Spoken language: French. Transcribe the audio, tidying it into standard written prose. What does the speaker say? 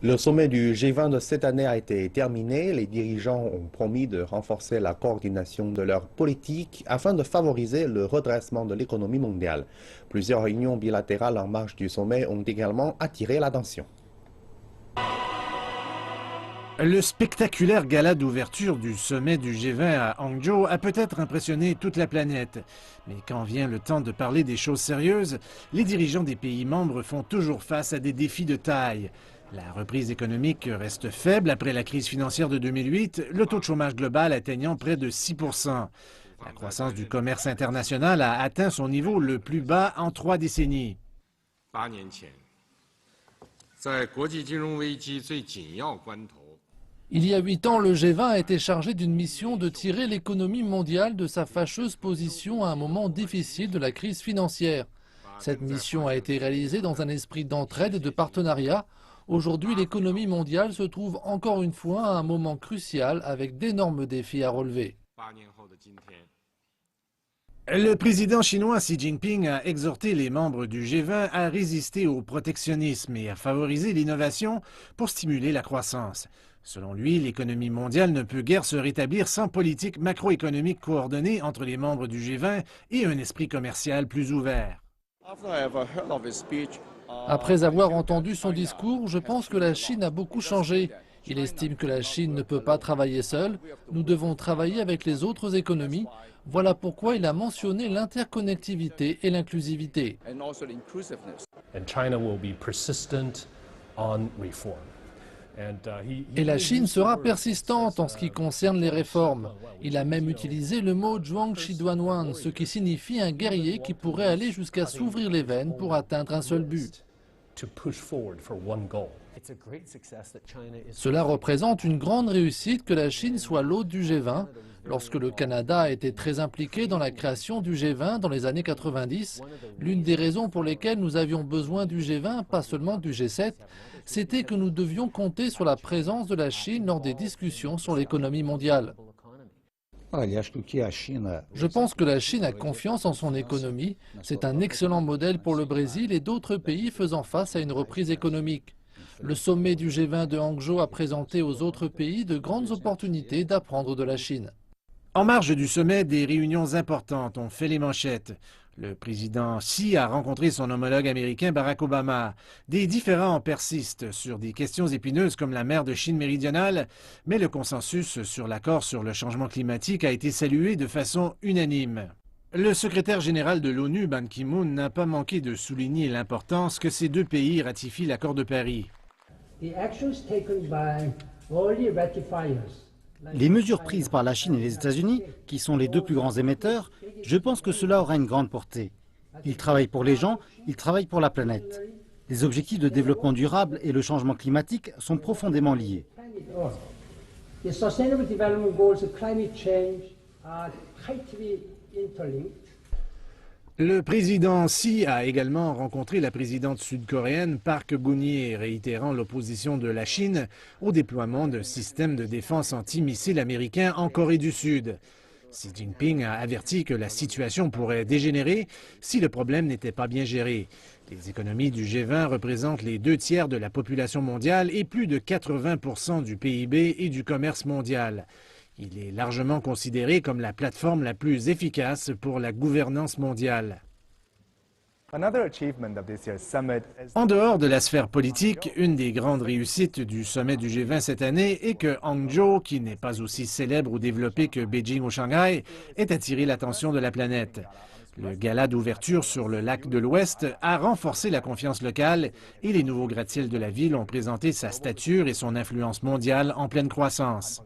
Le sommet du G20 de cette année a été terminé. Les dirigeants ont promis de renforcer la coordination de leur politique afin de favoriser le redressement de l'économie mondiale. Plusieurs réunions bilatérales en marge du sommet ont également attiré l'attention. Le spectaculaire gala d'ouverture du sommet du G20 à Hangzhou a peut-être impressionné toute la planète. Mais quand vient le temps de parler des choses sérieuses, les dirigeants des pays membres font toujours face à des défis de taille. La reprise économique reste faible après la crise financière de 2008, le taux de chômage global atteignant près de 6%. La croissance du commerce international a atteint son niveau le plus bas en 3 décennies. Il y a 8 ans, le G20 a été chargé d'une mission de tirer l'économie mondiale de sa fâcheuse position à un moment difficile de la crise financière. Cette mission a été réalisée dans un esprit d'entraide et de partenariat. Aujourd'hui, l'économie mondiale se trouve encore une fois à un moment crucial avec d'énormes défis à relever. Le président chinois Xi Jinping a exhorté les membres du G20 à résister au protectionnisme et à favoriser l'innovation pour stimuler la croissance. Selon lui, l'économie mondiale ne peut guère se rétablir sans politique macroéconomique coordonnée entre les membres du G20 et un esprit commercial plus ouvert. Après avoir entendu son discours, je pense que la Chine a beaucoup changé. Il estime que la Chine ne peut pas travailler seule. Nous devons travailler avec les autres économies. Voilà pourquoi il a mentionné l'interconnectivité et l'inclusivité. Et la Chine sera persistante en ce qui concerne les réformes. Il a même utilisé le mot Zhuang Xiduanwan, ce qui signifie un guerrier qui pourrait aller jusqu'à s'ouvrir les veines pour atteindre un seul but. Cela représente une grande réussite que la Chine soit l'hôte du G20. Lorsque le Canada a été très impliqué dans la création du G20 dans les années 90, l'une des raisons pour lesquelles nous avions besoin du G20, pas seulement du G7, c'était que nous devions compter sur la présence de la Chine lors des discussions sur l'économie mondiale. Je pense que la Chine a confiance en son économie. C'est un excellent modèle pour le Brésil et d'autres pays faisant face à une reprise économique. Le sommet du G20 de Hangzhou a présenté aux autres pays de grandes opportunités d'apprendre de la Chine. En marge du sommet, des réunions importantes ont fait les manchettes. Le président Xi a rencontré son homologue américain Barack Obama. Des différends persistent sur des questions épineuses comme la mer de Chine méridionale, mais le consensus sur l'accord sur le changement climatique a été salué de façon unanime. Le secrétaire général de l'ONU, Ban Ki-moon, n'a pas manqué de souligner l'importance que ces deux pays ratifient l'accord de Paris. Les mesures prises par la Chine et les États-Unis, qui sont les deux plus grands émetteurs, je pense que cela aura une grande portée. Ils travaillent pour les gens, ils travaillent pour la planète. Les objectifs de développement durable et le changement climatique sont profondément liés. Le président Xi a également rencontré la présidente sud-coréenne Park Geun-hye, réitérant l'opposition de la Chine au déploiement d'un système de défense antimissile américain en Corée du Sud. Xi Jinping a averti que la situation pourrait dégénérer si le problème n'était pas bien géré. Les économies du G20 représentent les 2/3 de la population mondiale et plus de 80% du PIB et du commerce mondial. Il est largement considéré comme la plateforme la plus efficace pour la gouvernance mondiale. En dehors de la sphère politique, une des grandes réussites du sommet du G20 cette année est que Hangzhou, qui n'est pas aussi célèbre ou développé que Beijing ou Shanghai, ait attiré l'attention de la planète. Le gala d'ouverture sur le lac de l'Ouest a renforcé la confiance locale et les nouveaux gratte-ciels de la ville ont présenté sa stature et son influence mondiale en pleine croissance.